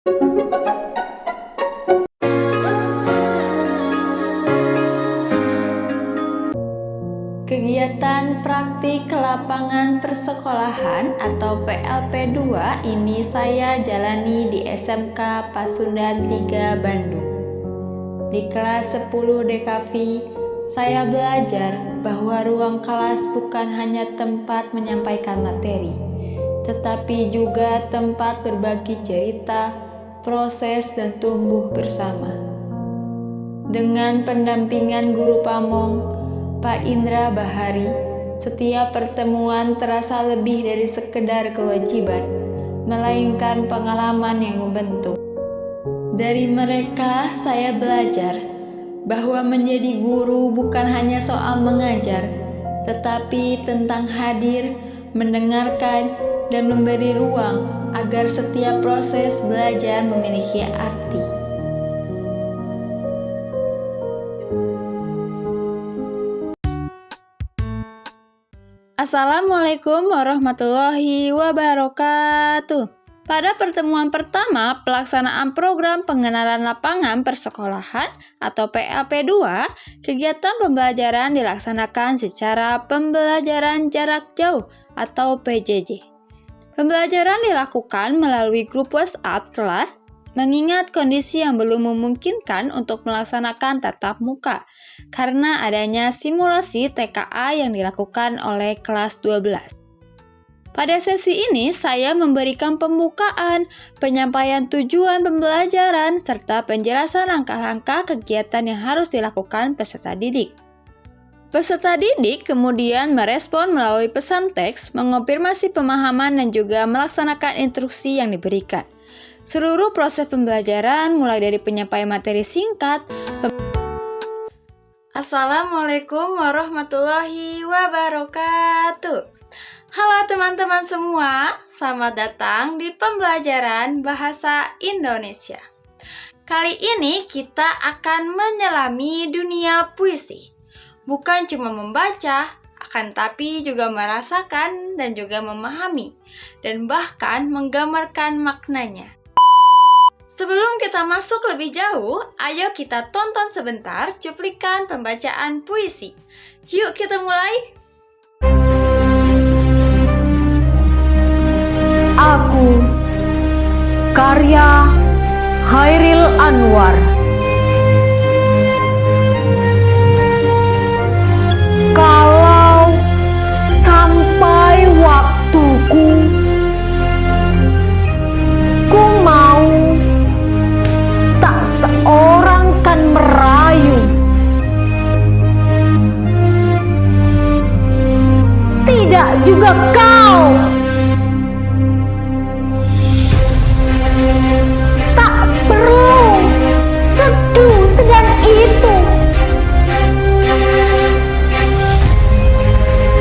Kegiatan praktik lapangan persekolahan atau PLP2 ini saya jalani di SMK Pasundan 3 Bandung. Di kelas 10 DKV, saya belajar bahwa ruang kelas bukan hanya tempat menyampaikan materi, tetapi juga tempat berbagi cerita, proses, dan tumbuh bersama. Dengan pendampingan guru pamong, Pak Indra Bahari, setiap pertemuan terasa lebih dari sekedar kewajiban, melainkan pengalaman yang membentuk. Dari mereka, saya belajar bahwa menjadi guru bukan hanya soal mengajar, tetapi tentang hadir, mendengarkan, dan memberi ruang agar setiap proses belajar memiliki arti. Assalamualaikum warahmatullahi wabarakatuh. Pada pertemuan pertama pelaksanaan program pengenalan lapangan persekolahan atau PLP2, kegiatan pembelajaran dilaksanakan secara pembelajaran jarak jauh atau PJJ. Pembelajaran dilakukan melalui grup WhatsApp kelas, mengingat kondisi yang belum memungkinkan untuk melaksanakan tatap muka karena adanya simulasi TKA yang dilakukan oleh kelas 12. Pada sesi ini, saya memberikan pembukaan, penyampaian tujuan pembelajaran, serta penjelasan langkah-langkah kegiatan yang harus dilakukan peserta didik. Peserta didik kemudian merespon melalui pesan teks, mengonfirmasi pemahaman dan juga melaksanakan instruksi yang diberikan. Seluruh proses pembelajaran mulai dari penyampaian materi singkat. Assalamualaikum warahmatullahi wabarakatuh. Halo teman-teman semua, selamat datang di pembelajaran Bahasa Indonesia. Kali ini kita akan menyelami dunia puisi. Bukan cuma membaca, akan tapi juga merasakan dan juga memahami, dan bahkan menggambarkan maknanya. Sebelum kita masuk lebih jauh, ayo kita tonton sebentar cuplikan pembacaan puisi. Yuk kita mulai! Aku, karya Khairil Anwar. Kalau sampai waktuku, ku mau tak seorang kan merayu, tidak juga kau. Tak perlu seduh sedang itu.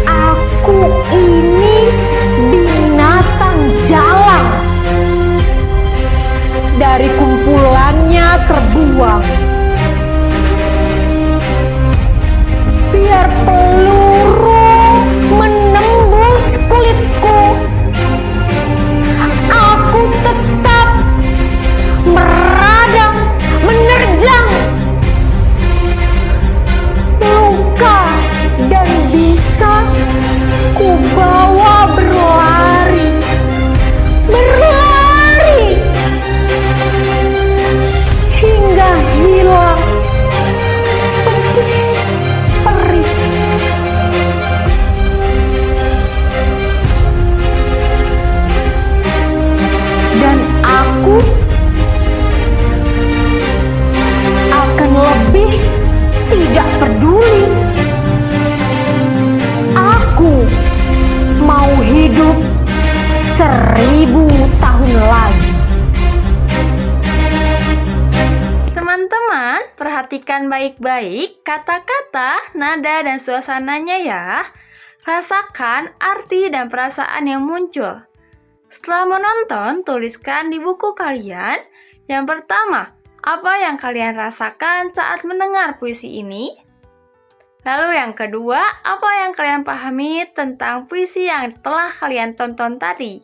Aku ini binatang jalang, dari kumpulannya terbuang. Biar peluru menembus kulitku, aku tetap meradang, menerjang luka, dan bisa ku bawa berlari, hingga hilang pedih perih. Dan aku akan lebih tidak peduli. Aku mau hidup 1000 tahun lagi. Teman-teman, perhatikan baik-baik kata-kata, nada, dan suasananya ya. Rasakan arti dan perasaan yang muncul. Setelah menonton, tuliskan di buku kalian. Yang pertama, apa yang kalian rasakan saat mendengar puisi ini? Lalu yang kedua, apa yang kalian pahami tentang puisi yang telah kalian tonton tadi?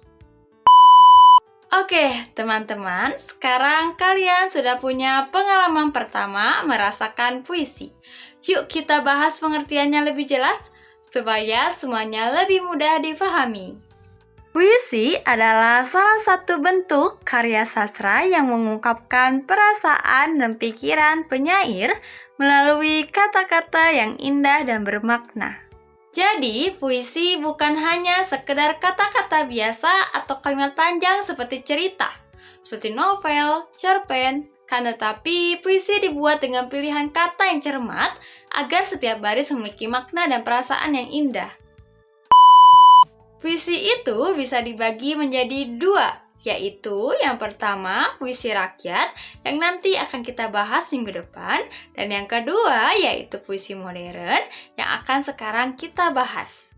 Oke, teman-teman, sekarang kalian sudah punya pengalaman pertama merasakan puisi. Yuk kita bahas pengertiannya lebih jelas, supaya semuanya lebih mudah difahami. Puisi adalah salah satu bentuk karya sastra yang mengungkapkan perasaan dan pikiran penyair melalui kata-kata yang indah dan bermakna. Jadi, puisi bukan hanya sekedar kata-kata biasa atau kalimat panjang seperti cerita, seperti novel, cerpen, kan tetapi puisi dibuat dengan pilihan kata yang cermat agar setiap baris memiliki makna dan perasaan yang indah. Puisi itu bisa dibagi menjadi dua, yaitu yang pertama puisi rakyat yang nanti akan kita bahas minggu depan, dan yang kedua yaitu puisi modern yang akan sekarang kita bahas.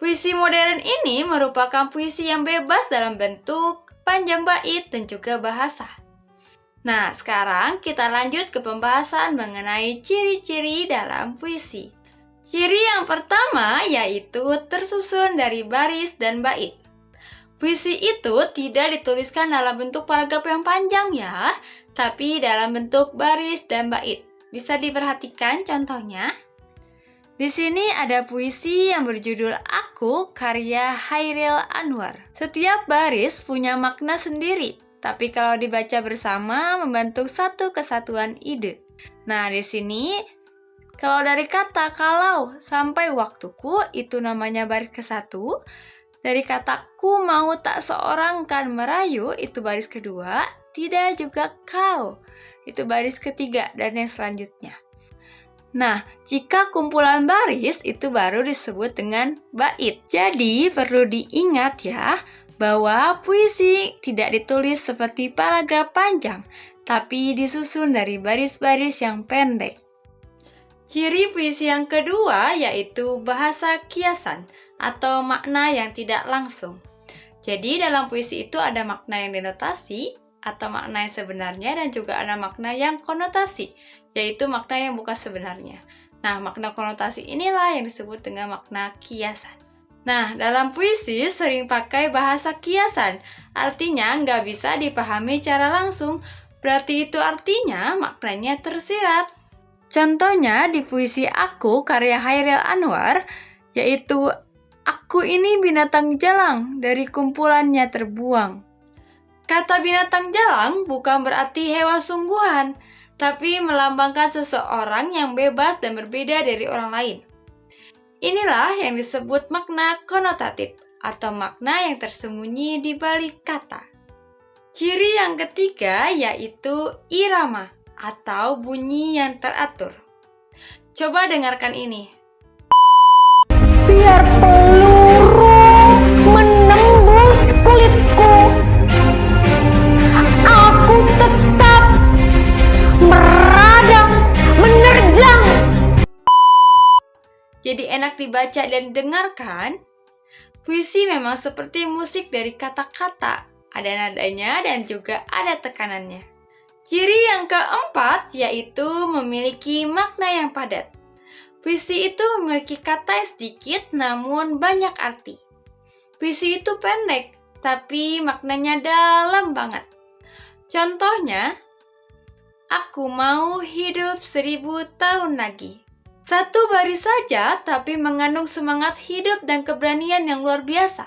Puisi modern ini merupakan puisi yang bebas dalam bentuk, panjang bait, dan juga bahasa. Nah, sekarang kita lanjut ke pembahasan mengenai ciri-ciri dalam puisi. Ciri yang pertama yaitu tersusun dari baris dan bait. Puisi itu tidak dituliskan dalam bentuk paragraf yang panjang ya, tapi dalam bentuk baris dan bait. Bisa diperhatikan contohnya. Di sini ada puisi yang berjudul Aku karya Chairil Anwar. Setiap baris punya makna sendiri, tapi kalau dibaca bersama membentuk satu kesatuan ide. Nah, di sini kalau dari kata kalau sampai waktuku itu namanya baris ke-1. Dari kata ku mau tak seorang kan merayu itu baris kedua. Tidak juga kau itu baris ketiga dan yang selanjutnya. Nah, jika kumpulan baris itu baru disebut dengan bait. Jadi perlu diingat ya bahwa puisi tidak ditulis seperti paragraf panjang, tapi disusun dari baris-baris yang pendek. Ciri puisi yang kedua yaitu bahasa kiasan atau makna yang tidak langsung. Jadi dalam puisi itu ada makna yang denotasi atau makna yang sebenarnya dan juga ada makna yang konotasi, yaitu makna yang bukan sebenarnya. Nah, makna konotasi inilah yang disebut dengan makna kiasan. Nah, dalam puisi sering pakai bahasa kiasan, artinya nggak bisa dipahami secara langsung, berarti itu artinya maknanya tersirat. Contohnya di puisi Aku karya Chairil Anwar, yaitu aku ini binatang jalang dari kumpulannya terbuang. Kata binatang jalang bukan berarti hewan sungguhan, tapi melambangkan seseorang yang bebas dan berbeda dari orang lain. Inilah yang disebut makna konotatif atau makna yang tersembunyi di balik kata. Ciri yang ketiga yaitu irama atau bunyi yang teratur. Coba dengarkan ini. Biar peluru menembus kulitku, aku tetap meradang, menerjang. Jadi enak dibaca dan didengarkan. Puisi memang seperti musik dari kata-kata, ada nadanya dan juga ada tekanannya. Ciri yang keempat yaitu memiliki makna yang padat. Puisi itu memiliki kata yang sedikit namun banyak arti. Puisi itu pendek tapi maknanya dalam banget. Contohnya, aku mau hidup 1000 tahun lagi. Satu baris saja tapi mengandung semangat hidup dan keberanian yang luar biasa.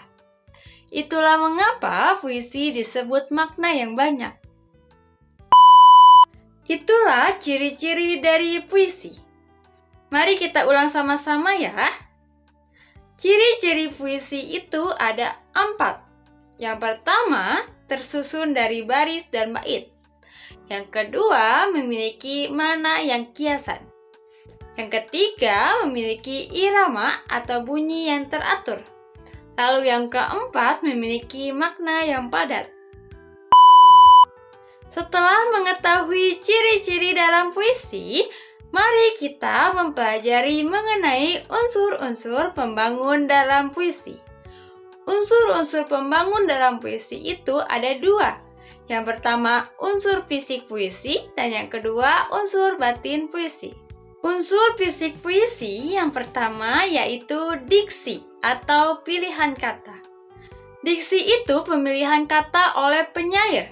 Itulah mengapa puisi disebut makna yang banyak. Itulah ciri-ciri dari puisi. Mari kita ulang sama-sama ya. Ciri-ciri puisi itu ada 4. Yang pertama, tersusun dari baris dan bait. Yang kedua, memiliki makna yang kiasan. Yang ketiga, memiliki irama atau bunyi yang teratur. Lalu yang keempat, memiliki makna yang padat. Setelah mengetahui ciri-ciri dalam puisi, mari kita mempelajari mengenai unsur-unsur pembangun dalam puisi. Unsur-unsur pembangun dalam puisi itu ada 2. Yang pertama, unsur fisik puisi, dan yang kedua, unsur batin puisi. Unsur fisik puisi yang pertama yaitu diksi atau pilihan kata. Diksi itu pemilihan kata oleh penyair.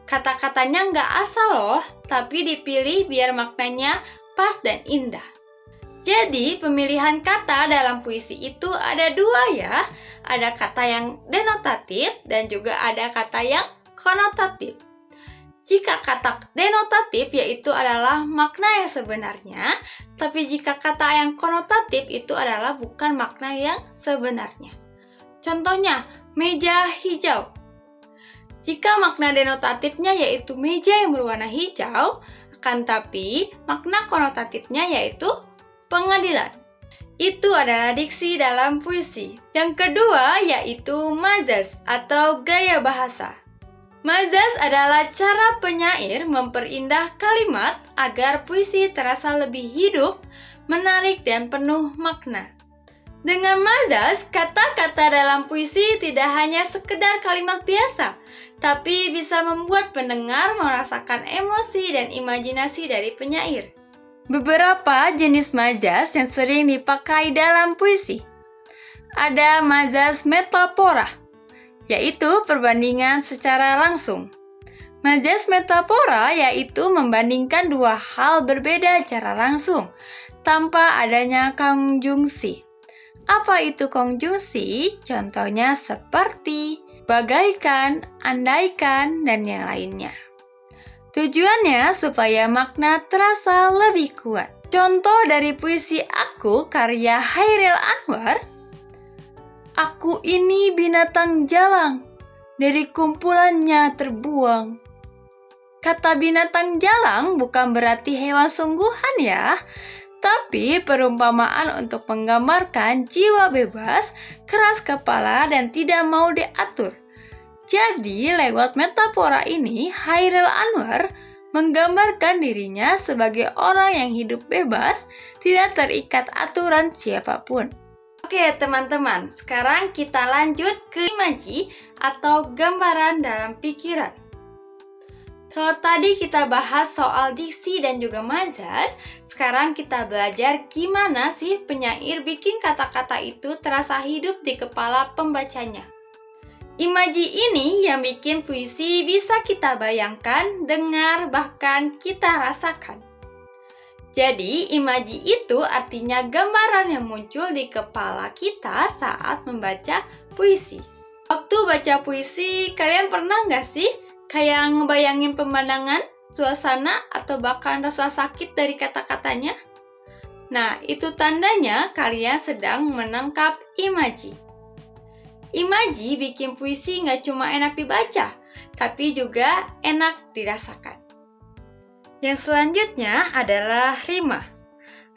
Kata-katanya nggak asal loh, tapi dipilih biar maknanya pas dan indah. Jadi, pemilihan kata dalam puisi itu ada dua ya. Ada kata yang denotatif dan juga ada kata yang konotatif. Jika kata denotatif yaitu adalah makna yang sebenarnya, tapi jika kata yang konotatif itu adalah bukan makna yang sebenarnya. Contohnya, meja hijau. Jika makna denotatifnya yaitu meja yang berwarna hijau, akan tapi makna konotatifnya yaitu pengadilan. Itu adalah diksi dalam puisi. Yang kedua yaitu mazaz atau gaya bahasa. Mazaz adalah cara penyair memperindah kalimat agar puisi terasa lebih hidup, menarik dan penuh makna. Dengan mazaz, kata-kata dalam puisi tidak hanya sekedar kalimat biasa, tapi bisa membuat pendengar merasakan emosi dan imajinasi dari penyair. Beberapa jenis mazaz yang sering dipakai dalam puisi. Ada mazaz metafora, yaitu perbandingan secara langsung. Mazaz metafora yaitu membandingkan dua hal berbeda secara langsung, tanpa adanya konjungsi. Apa itu konjungsi? Contohnya seperti bagaikan, andaikan, dan yang lainnya. Tujuannya supaya makna terasa lebih kuat. Contoh dari puisi Aku karya Chairil Anwar. Aku ini binatang jalang, dari kumpulannya terbuang. Kata binatang jalang bukan berarti hewan sungguhan ya, tapi perumpamaan untuk menggambarkan jiwa bebas, keras kepala, dan tidak mau diatur. Jadi, lewat metafora ini, Chairil Anwar menggambarkan dirinya sebagai orang yang hidup bebas, tidak terikat aturan siapapun. Oke teman-teman, sekarang kita lanjut ke imaji atau gambaran dalam pikiran. Kalau tadi kita bahas soal diksi dan juga mazaz, sekarang kita belajar gimana sih penyair bikin kata-kata itu terasa hidup di kepala pembacanya. Imaji ini yang bikin puisi bisa kita bayangkan, dengar, bahkan kita rasakan. Jadi, imaji itu artinya gambaran yang muncul di kepala kita saat membaca puisi. Waktu baca puisi, kalian pernah nggak sih kayak ngebayangin pemandangan, suasana, atau bahkan rasa sakit dari kata-katanya? Nah, itu tandanya kalian sedang menangkap imaji. Imaji bikin puisi nggak cuma enak dibaca, tapi juga enak dirasakan. Yang selanjutnya adalah rima.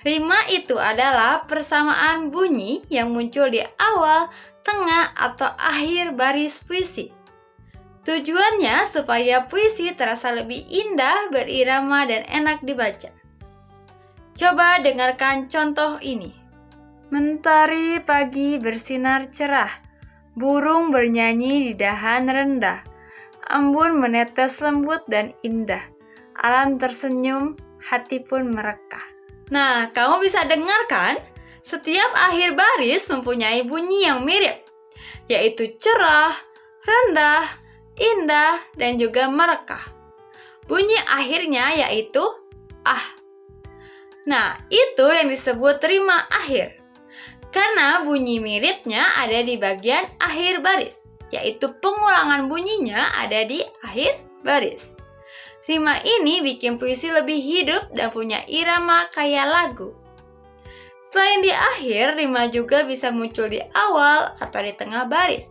Rima itu adalah persamaan bunyi yang muncul di awal, tengah, atau akhir baris puisi. Tujuannya supaya puisi terasa lebih indah, berirama, dan enak dibaca. Coba dengarkan contoh ini. Mentari pagi bersinar cerah, burung bernyanyi di dahan rendah, embun menetes lembut dan indah, alam tersenyum, hati pun merekah. Nah, kamu bisa dengarkan, setiap akhir baris mempunyai bunyi yang mirip, yaitu cerah, rendah, indah, dan juga merekah. Bunyi akhirnya yaitu ah. Nah, itu yang disebut rima akhir. Karena bunyi miripnya ada di bagian akhir baris, yaitu pengulangan bunyinya ada di akhir baris. Rima ini bikin puisi lebih hidup dan punya irama kayak lagu. Selain di akhir, rima juga bisa muncul di awal atau di tengah baris.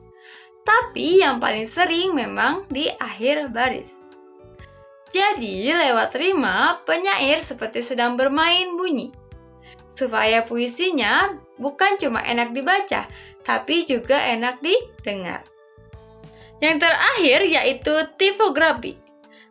Tapi yang paling sering memang di akhir baris. Jadi, lewat rima, penyair seperti sedang bermain bunyi. Supaya puisinya bukan cuma enak dibaca, tapi juga enak didengar. Yang terakhir yaitu tipografi.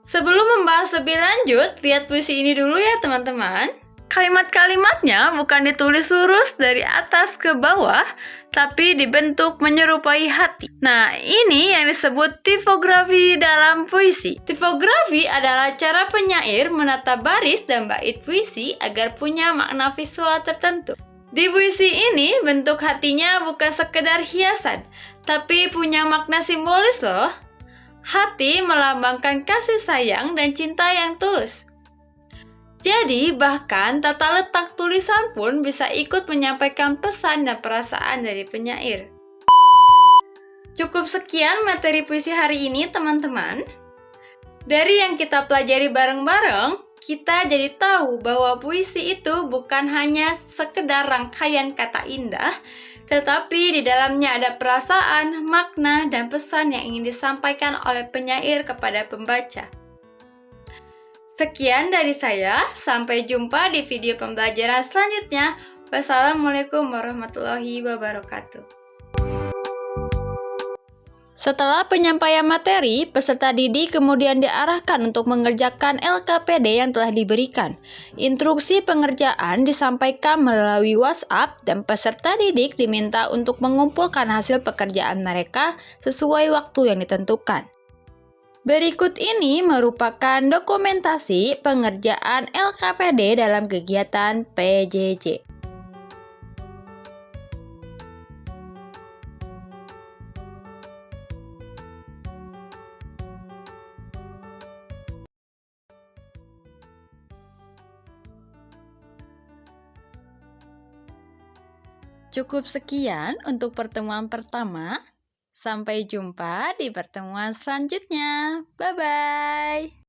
Sebelum membahas lebih lanjut, lihat puisi ini dulu ya teman-teman. Kalimat-kalimatnya bukan ditulis lurus dari atas ke bawah, tapi dibentuk menyerupai hati. Nah, ini yang disebut tipografi dalam puisi. Tipografi adalah cara penyair menata baris dan bait puisi agar punya makna visual tertentu. Di puisi ini, bentuk hatinya bukan sekedar hiasan, tapi punya makna simbolis loh. Hati melambangkan kasih sayang dan cinta yang tulus. Jadi, bahkan tata letak tulisan pun bisa ikut menyampaikan pesan dan perasaan dari penyair. Cukup sekian materi puisi hari ini, teman-teman. Dari yang kita pelajari bareng-bareng, kita jadi tahu bahwa puisi itu bukan hanya sekedar rangkaian kata indah, tetapi di dalamnya ada perasaan, makna, dan pesan yang ingin disampaikan oleh penyair kepada pembaca. Sekian dari saya, sampai jumpa di video pembelajaran selanjutnya. Wassalamualaikum warahmatullahi wabarakatuh. Setelah penyampaian materi, peserta didik kemudian diarahkan untuk mengerjakan LKPD yang telah diberikan. Instruksi pengerjaan disampaikan melalui WhatsApp dan peserta didik diminta untuk mengumpulkan hasil pekerjaan mereka sesuai waktu yang ditentukan. Berikut ini merupakan dokumentasi pengerjaan LKPD dalam kegiatan PJJ. Cukup sekian untuk pertemuan pertama. Sampai jumpa di pertemuan selanjutnya. Bye-bye.